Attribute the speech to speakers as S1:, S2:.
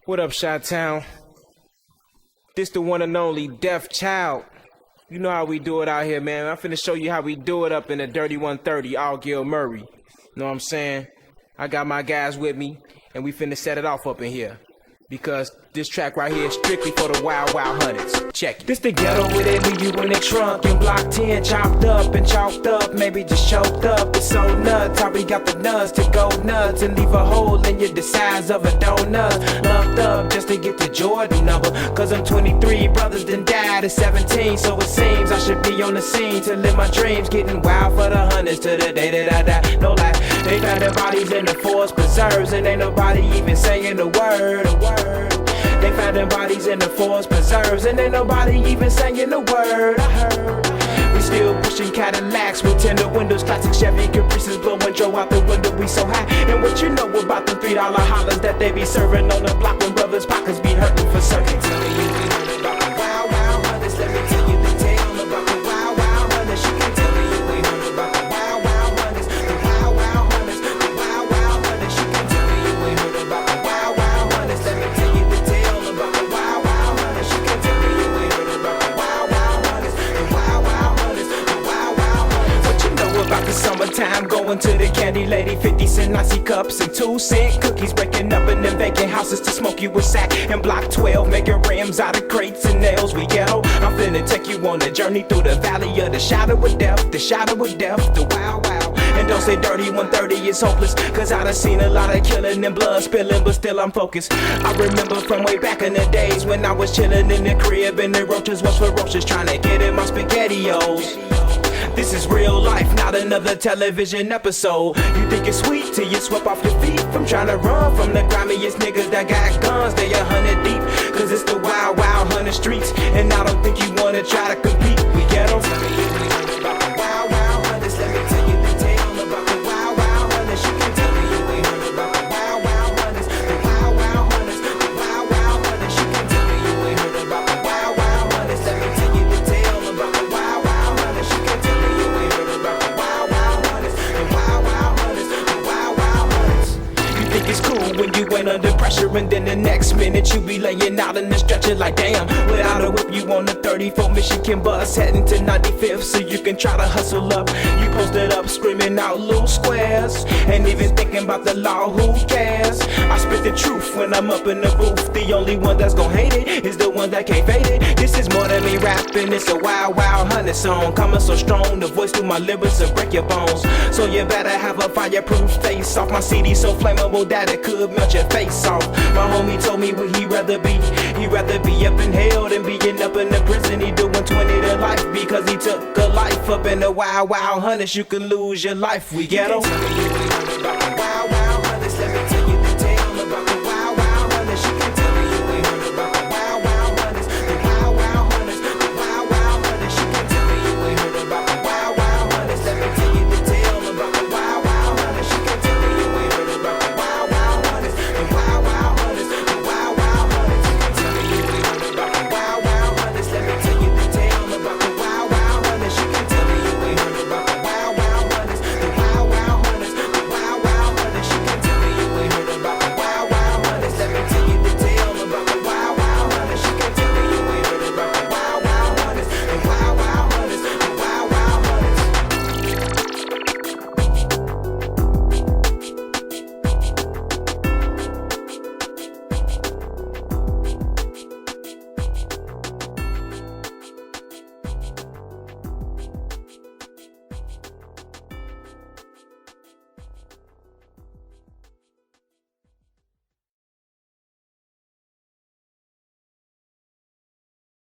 S1: What up, Chi-Town? This the one and only Deaf Child. You know how we do it out here, man. I'm finna show you how we do it up in the Dirty 130, all Gil Murray. Know what I'm saying? I got my guys with me, and we finna set it off up in here. Because this track right here is strictly for the wild, wild 100's. Check it. This the ghetto where they leave you in the trunk in block 10, chopped up and chalked up, maybe just choked up. It's so nuts, how we got the nuts to go nuts and leave a hole in you the size of a donut. Lumped up just to get the Jordan number, cause I'm 23, brothers done died at 17. So it seems I should be on the scene to live my dreams, getting wild for the 100's to the day that I die. No lie, they found their bodies in the forest preserves and ain't nobody even saying a word. They found them bodies in the forest preserves and ain't nobody even saying a word. I heard we still pushing Cadillacs with tinted windows, classic Chevy Caprices blowing Joe out the window. We so high, and what you know about the $3 hollers that they be serving on the block when brothers' pockets be hurting for certain. Tell me you ain't heard about the wild, wild 100's. Let me tell you the tale about the wild, wild 100's. You can tell me you ain't heard about the wild, wild 100's. The wild, wild 100's. The wild, wild 100's. You can tell me you ain't heard about the wild, wild 100's. Let me tell you the tale about the wild, wild 100's. You can tell me you ain't heard about the wild, wild 100's. The wild, wild 100's. The wild, wild 100's. What you know about the summertime? Going to the candy lady, 50-cent icy cups and 2-cent cookies, breaking up in them vacant houses to smoke you a sack. And block 12, making rims out of crates and nails. We ghetto. I'm finna take you on a journey through the valley of the shadow of death, the shadow of death, the wild, wild. And don't say dirty 130 is hopeless, cause I done seen a lot of killing and blood spilling, but still I'm focused. I remember from way back in the days when I was chilling in the crib and the roaches was ferocious, trying to get in my SpaghettiOs. This is real life, not another television episode. You think it's sweet till you sweep off your feet from trying to run from the grimiest niggas that got guns. They 100 deep, cause it's the wild, wild 100 streets. And I don't think you wanna try to compete. We ghetto. Tell me you ain't heard about the wild, wild 100's. Let me tell you the tale about the wild, wild 100's. You can tell me you ain't heard about the wild, wild 100's. The wild, wild 100's. The wild, wild 100's. You can tell me you ain't heard about the wild, wild 100's. Let me tell you the tale about the wild, wild 100's. You can tell me you ain't heard about the wild, wild 100's. The wild, wild 100's. The wild, wild 100's. You think it's cool when you ain't under pressure, and then the next minute you be laying out in the stretcher like damn. Without a whip, you on the 34 Michigan bus heading to 95th so you can try to hustle up. You posted up screaming out loose squares, ain't even thinking about the law, who cares? I spit the truth when I'm up in the booth. The only one that's gon' hate it is the one that can't fade it. This is more than me rapping, it's a wild, wild 100 song. Coming so strong, the voice through my lyrics will break your bones. So you better have a fireproof face off. My CD so flammable that it could melt your face off. My homie told me what he'd rather be. He'd rather be up in hell than being up in the prison. He doing 20 to life because he took a life up in the wild, wild 100's. You can lose your life. We ghetto. Tell me you ain't heard about the wild, wild